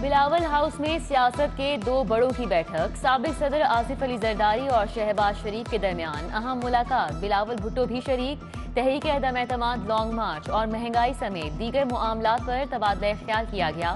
Bilawal house में सियासत के दो बड़ों की बैठक। साबिक सदर आसिफ अली जरदारी और शहबाज शरीफ के दरमियान अहम मुलाकात। बिलावल भुट्टो भी शरीक। तहरीक अदम एतमाद, लॉन्ग मार्च और महंगाई समेत दीगर मामलात पर तबादला ख्याल किया गया।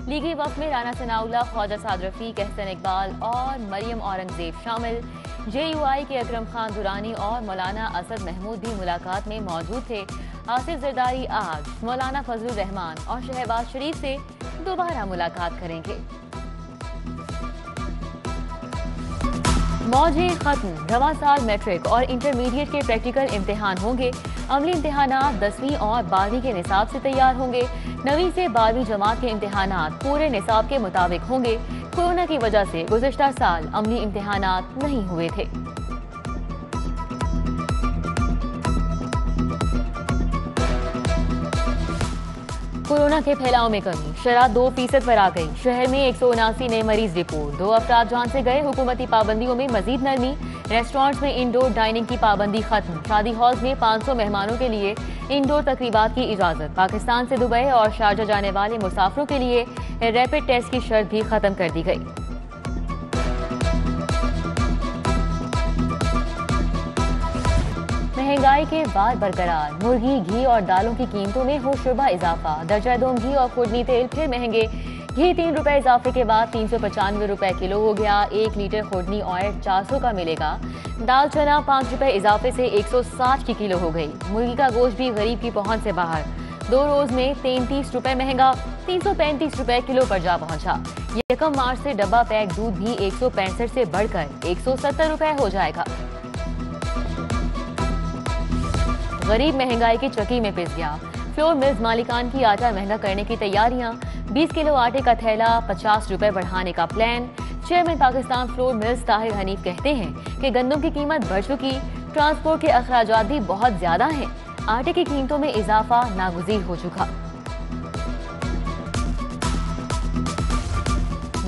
लीगी वफ्द में राना सनाउल्लाह, ख्वाजा साद रफीक, एहसन इकबाल और मरियम औरंगजेब शामिल। JUI के अकरम खान दुरानी और मौलाना असद महमूद भी मुलाकात में मौजूद थे। आसिफ जरदारी आज मौलाना फजलुर रहमान और शहबाज शरीफ से दोबारा मुलाकात करेंगे। मौजें खत्म। रवां साल मैट्रिक और इंटरमीडिएट के प्रैक्टिकल इम्तिहान होंगे। अमली इम्तिहानात 10वीं और 12वीं के निसाब से तैयार होंगे। 9वीं से 12वीं जमात के इम्तिहानात पूरे निसाब के मुताबिक होंगे। कोरोना की वजह से गुज़िश्ता साल अमली इम्तिहानात नहीं हुए थे। कोरोना के फैलाव में कमी। शरह 2% पर आ गई। शहर में 179 नए मरीज रिपोर्ट। 2 अफराद जान से गए। हुकूमती पाबंदियों में मजीद नरमी। रेस्टोरेंट्स में इंडोर डाइनिंग की पाबंदी खत्म। शादी हॉल्स में 500 मेहमानों के लिए इंडोर तकरीबात की इजाजत। पाकिस्तान से दुबई और शारजा जाने वाले मुसाफिरों के लिए रैपिड टेस्ट की शर्त भी खत्म कर दी गई। महंगाई के बाद बरकरार। मुर्गी, घी और दालों की कीमतों में होशरुबा इजाफा। दर्जा दोम घी और खुर्दनी तेल फिर महंगे। घी 3 रुपए इजाफे के बाद 395 रुपए किलो हो गया। 1 लीटर खुर्दनी ऑयल 400 का मिलेगा। दाल चना 5 रुपए इजाफे से 160 की किलो हो गई। मुर्गी का गोश्त भी गरीब की पहुंच से बाहर। 2 रोज में 33 रुपए महंगा, 335 रुपए किलो पर जा पहुंचा। 1 मार्च से डब्बा पैक दूध भी 165 से बढ़कर 170 रुपए हो जाएगा। गरीब महंगाई की चक्की में पिस गया। फ्लोर मिल्स मालिकान की आटा महंगा करने की तैयारियां। 20 किलो आटे का थैला 50 रुपए बढ़ाने का plan. Chairman Pakistan flour mills Tahir Hanif कहते हैं कि गंदम की कीमत बढ़ चुकी, ट्रांसपोर्ट के अखराजात भी बहुत ज्यादा हैं। आटे की कीमतों में इजाफा नागुज़ीर हो चुका।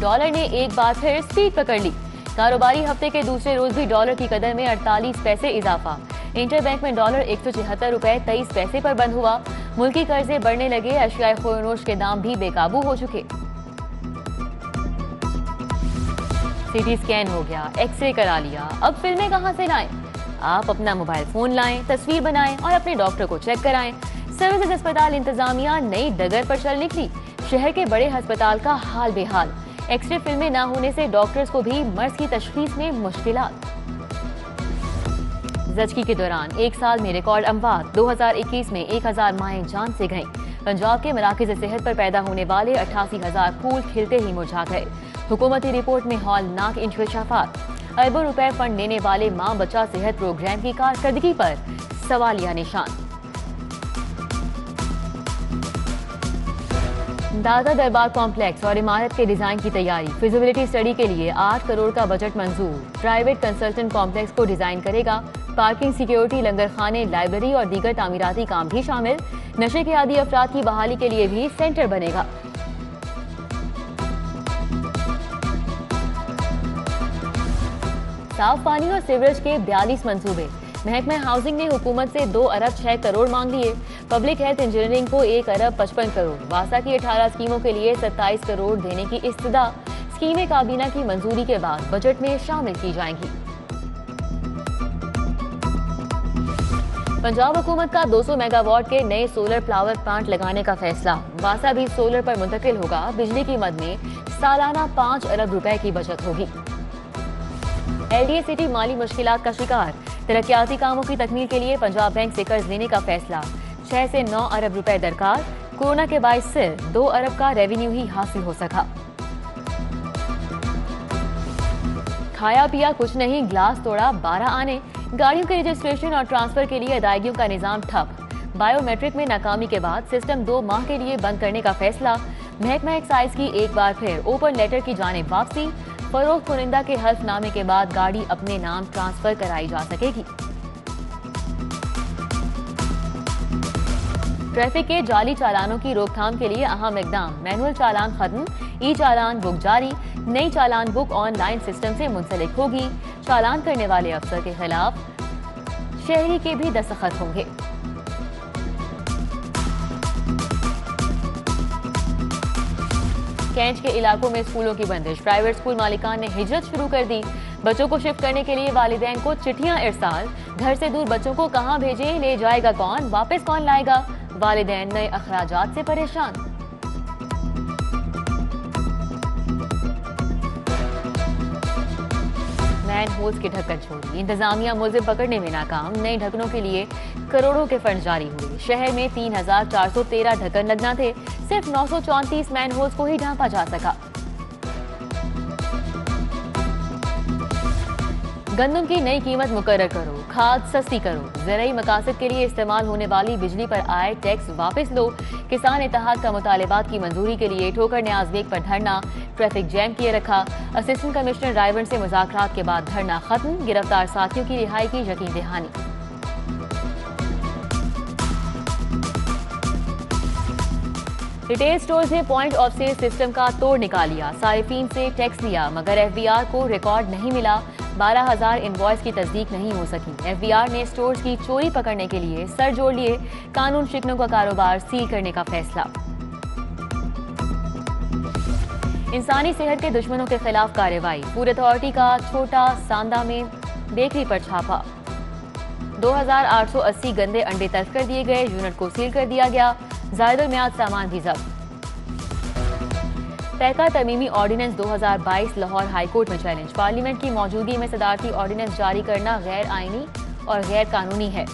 डॉलर ने एक बार फिर स्पीड पकड़ ली। कारोबारी हफ्ते के दूसरे रोज भी डॉलर की कदर में 48 पैसे इजाफा। इंटरबैंक में डॉलर 176 रुपए 23 पैसे पर बंद हुआ। मुल्की कर्जे बढ़ने लगे। अशियाए खोनोश के दाम भी बेकाबू हो चुके। सीटी स्कैन हो गया, एक्सरे करा लिया, अब फिल्में कहां से लाएं? आप अपना मोबाइल फोन लाएं, तस्वीर बनाएं और अपने डॉक्टर को चेक कराएं। सर्विसेज अस्पताल इंतजामिया नई डगर पर चल निकली। शहर के बड़े अस्पताल का हाल बेहाल। एक्सरे फिल्में न होने से डॉक्टर्स को भी मर्ज की तशखीस में मुश्किलात। ज़चगी के दौरान 1 साल में रिकॉर्ड अमवात। 2021 में 1000 माएँ जान से गईं। पंजाब के मराकज़ सेहत पर पैदा होने वाले 88,000 फूल खिलते ही मुरझा गए। हुकूमती रिपोर्ट में हौलनाक इंकशाफात। अरबों रुपए फंड देने वाले माँ बच्चा सेहत प्रोग्राम की कारकर्दगी पर सवालिया निशान। दादा दरबार कॉम्प्लेक्स और इमारत के डिजाइन की तैयारी। फिजिबिलिटी स्टडी के लिए 8 करोड़ का बजट मंजूर। प्राइवेट कंसल्टेंट कॉम्प्लेक्स को डिजाइन करेगा। पार्किंग, सिक्योरिटी, लंगर खाने, लाइब्रेरी और दीगर तामीराती काम भी शामिल। नशे के आदी अफराद की बहाली के लिए भी सेंटर बनेगा। साफ पानी और सीवरेज के 42 मंसूबे। महकमा हाउसिंग ने हुकूमत से 2 अरब 6 करोड़ मांग लिए। पब्लिक हेल्थ इंजीनियरिंग को 1 अरब 55 करोड़। वासा की 18 स्कीमों के लिए 27 करोड़ देने की इस्तदा। स्कीमें काबीना की मंजूरी के बाद बजट में शामिल की जाएंगी। पंजाब हुकूमत का 200 मेगावाट के नए सोलर पावर प्लांट लगाने का फैसला। वासा भी सोलर पर मुंतकिल होगा। बिजली की मद में सालाना 5 अरब रुपए की बचत होगी। LDA सिटी माली मुश्किलात का शिकार। तरक्याती कामों की तकमील के लिए पंजाब बैंक से कर्ज लेने का फैसला। 6 से 9 अरब रुपए दरकार। कोरोना के बायस सिर्फ 2 अरब का रेवेन्यू ही हासिल हो सका। खाया पिया कुछ नहीं, ग्लास तोड़ा 12 आने। गाड़ियों के रजिस्ट्रेशन और ट्रांसफर के लिए अदायगियों का निजाम ठप। बायोमेट्रिक में नाकामी के बाद सिस्टम 2 माह के लिए बंद करने का फैसला। महकमा एक्साइज की एक बार फिर ओपन लेटर की जानिब वापसी। फरोख्त कुनिंदा के हल्फनामे के बाद गाड़ी अपने नाम ट्रांसफर कराई जा सकेगी। ट्रैफिक के जाली चालानों की रोकथाम के लिए अहम इकदाम। मैनुअल चालान खत्म, ई चालान बुक जारी। नई चालान बुक ऑनलाइन सिस्टम से मुंसलिक होगी। चालान करने वाले अफसर के खिलाफ शहरी के भी दस्तखत होंगे। कैंच के इलाकों में स्कूलों की बंदिश, प्राइवेट स्कूल मालिकान ने हिजरत शुरू कर दी। बच्चों को शिफ्ट करने के लिए वालिदैन को चिट्ठियां इरसाल। घर से दूर बच्चों को कहां भेजें, ले जाएगा कौन, वापस कौन लाएगा। वालिदैन नए अखराजात से परेशान। मैन होल्स के ढक्कन छोड़ी, इंतजामिया मुलजिम पकड़ने में नाकाम। नए ढक्कनों के लिए करोड़ों के फंड जारी हुए। शहर में 3,413 ढक्कन लगना थे, सिर्फ 934 मैन होल्स को ही ढांपा जा सका। गंदम की नई कीमत मुकर्रर करो, खाद सस्ती करो, ज़राई मकासद के लिए इस्तेमाल होने वाली बिजली पर आए टैक्स वापस लो। किसान इत्तेहाद का मुतालिबात की मंजूरी के लिए ठोकर न्याज बेग पर धरना, ट्रैफिक जैम किए रखा। असिस्टेंट कमिश्नर रायवन से मुज़ाकरात के बाद धरना खत्म, गिरफ्तार साथियों की रिहाई की यकीन दहानी। रिटेल स्टोर्स ने पॉइंट ऑफ सेल सिस्टम का तोड़ निकालिया, सारिफीन से टैक्स लिया मगर एफबीआर को रिकॉर्ड नहीं मिला। 12,000 इनवॉइस की तस्दीक नहीं हो सकी। एफबीआर ने स्टोर्स की चोरी पकड़ने के लिए सर जोड़ लिए, कानून शिकनों का कारोबार सील करने का फैसला। इंसानी सेहत के दुश्मनों के खिलाफ कार्रवाई, फूड अथॉरिटी का छोटा सांदा में बेकरी पर छापा। 2,880 गंदे अंडे तल्फ कर दिए गए, यूनिट को सील कर दिया गया। जायदुल मियाद सामान भी जब्त। तहका तरमीमी ऑर्डिनेंस 2022 लाहौर हाईकोर्ट में चैलेंज, पार्लियामेंट की मौजूदगी में सदारती ऑर्डिनेंस जारी करना गैर आईनी और गैर कानूनी है।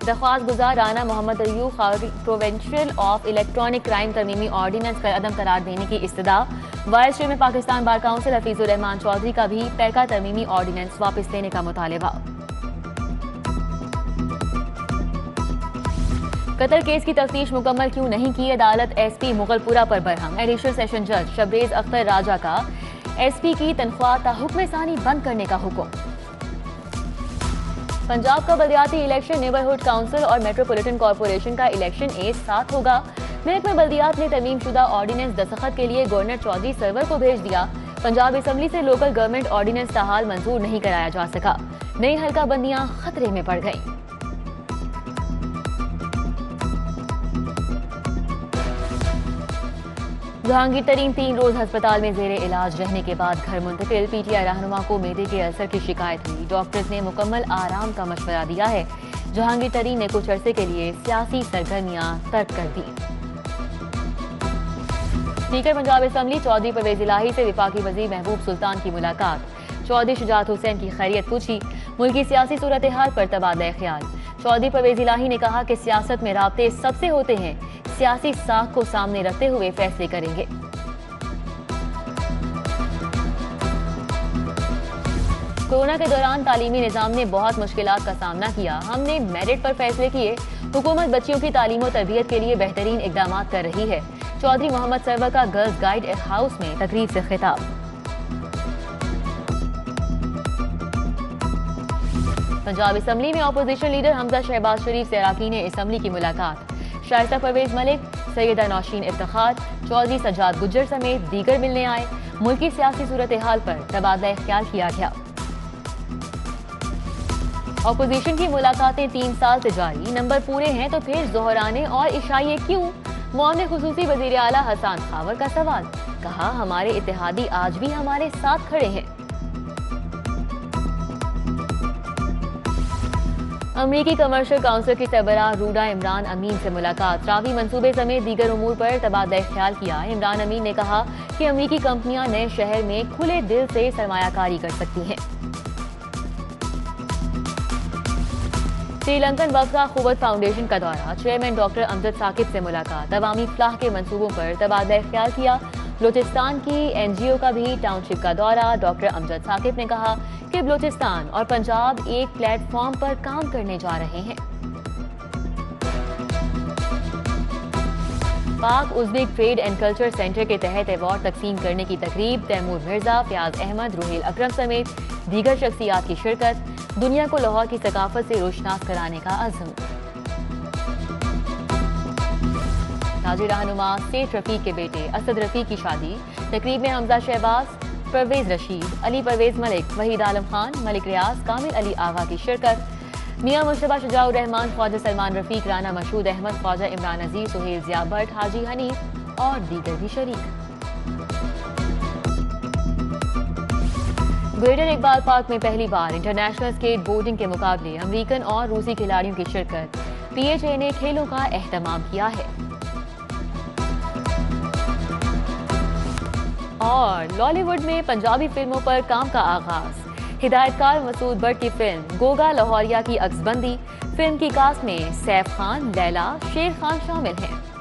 दरख्वास्त गुजार Rana Mohammad Ayub provincial of electronic crime तरमीमी ऑर्डिनेंस का अदम करार देने की इस्तदा। Vice chairman Pakistan bar council Hafizur Rehman Chaudhry का भी तहका तरमीमी ऑर्डिनेंस वापस लेने का मुतालिबा। कत्ल केस की तफ्तीश मुकम्मल क्यों नहीं की, अदालत एसपी मुगलपुरा पर बरहम। एडिशनल सेशन जज शबरेज अख्तर राजा का एसपी की तनख्वाह ताहुक्म सानी बंद करने का हुक्म। पंजाब का बल्दियाती इलेक्शन, नेबरहुड काउंसिल और मेट्रोपॉलिटन कॉरपोरेशन का इलेक्शन एक साथ होगा। महकमा बल्दियात ने तरमीम शुदा ऑर्डिनेंस दस्तखत के लिए गवर्नर चौधरी सरवर को भेज दिया। पंजाब असम्बली से लोकल गवर्नमेंट ऑर्डिनेंस ताहाल मंजूर नहीं कराया जा सका। नई हल्का बंदियां खतरे में पड़ गईं। जहांगीर तरीन 3 रोज अस्पताल में जेरे इलाज रहने के बाद घर मुंतकिल। पीटीआई रहनुमा को मैदे के अल्सर की शिकायत हुई, डॉक्टर्स ने मुकम्मल आराम का मशवरा दिया है। जहांगीर तरीन ने कुछ अरसे के लिए सियासी सरगर्मियां तर्क कर दी। स्पीकर पंजाब असम्बली चौधरी परवेज इलाही से वफाकी वजीर महबूब सुल्तान की मुलाकात। चौधरी शुजात हुसैन की खैरियत पूछी, मुल्की सियासी सूरत हाल पर तबादला ख्याल। चौधरी परवेज इलाही ने कहा कि सियासत में राब्ते सबसे होते हैं, सियासी साख को सामने रखते हुए फैसले करेंगे। कोरोना के दौरान तालीमी निजाम ने बहुत मुश्किलात का सामना किया, हमने मेरिट पर फैसले किए। हुकूमत बच्चियों की तालीम और तरबियत के लिए बेहतरीन इकदाम कर रही है। चौधरी मोहम्मद सरवर का गर्ल्स गाइड हाउस में तकरीब से खिताब। पंजाब असम्बली में अपोजिशन लीडर हमजा शहबाज शरीफ से अरकान असम्बली की मुलाकात। शाइस्ता परवेज मलिक, सैयदा नौशीन इफ्तिखार, चौधरी सज्जाद गुज्जर समेत दीगर मिलने आए। मुल्की सियासी सूरत हाल पर तबादला ख्याल किया गया। अपोजिशन की मुलाकातें 3 साल से जारी, नंबर पूरे हैं तो फिर दोहराने और इशाइये क्यों? मुआविन खुसूसी वजीर आला हसन खावर का सवाल, कहा हमारे इत्तेहादी आज भी हमारे साथ खड़े हैं। अमरीकी कमर्शियल काउंसिल की सरबराह रूडा इमरान अमीन से मुलाकात। रावी मंसूबे समेत दीगर उमूर पर तबादला ख्याल किया। इमरान अमीन ने कहा कि अमरीकी कंपनियां नए शहर में खुले दिल से सरमायाकारी कर सकती हैं। श्रीलंकन वफा खुवत फाउंडेशन का दौरा, चेयरमैन डॉक्टर अमजद साकिब से मुलाकात। अवामी फलाह के मंसूबों पर तबादला ख्याल किया। बलूचिस्तान की एनजीओ का भी टाउनशिप का दौरा। डॉक्टर अमजद साकिब ने कहा कि बलूचिस्तान और पंजाब एक प्लेटफॉर्म पर काम करने जा रहे हैं। पाक Uzbek trade and culture centre के तहत अवार्ड तकसीम करने की तकरीब। तैमूर मिर्जा, फयाज अहमद, रुहेल अकरम समेत दीगर शख्सियात की शिरकत। दुनिया को लाहौर की सकाफत से रोशनास कराने का अज़्म। ताजिर रहनुमा सेठ रफीक के बेटे असद रफीक की शादी। तकरीब में हमजा शहबाज, परवेज रशीद, अली परवेज मलिक, वहीद आलम खान, मलिक रियाज, कामिल अली आगा की शिरकत। मियां मुश्तबा शुजाउर रहमान, ख्वाजा सलमान रफीक, राना मशहूद अहमद, ख्वाजा इमरान अजीज, सुहेल जिया भट्ट, हाजी हनीफ और दीगर भी शरीक। ग्रेटर इकबाल पार्क में पहली बार इंटरनेशनल स्केट बोर्डिंग के मुकाबले अमेरिकन और रूसी खिलाड़ियों की शिरकत। पीएचए ने खेलों का एहतमाम किया है। और लॉलीवुड में पंजाबी फिल्मों पर काम का आगाज। हिदायतकार मसूद बट की फिल्म गोगा लाहौरिया की अक्सबंदी। फिल्म की कास्ट में सैफ खान, लैला, शेर खान शामिल हैं।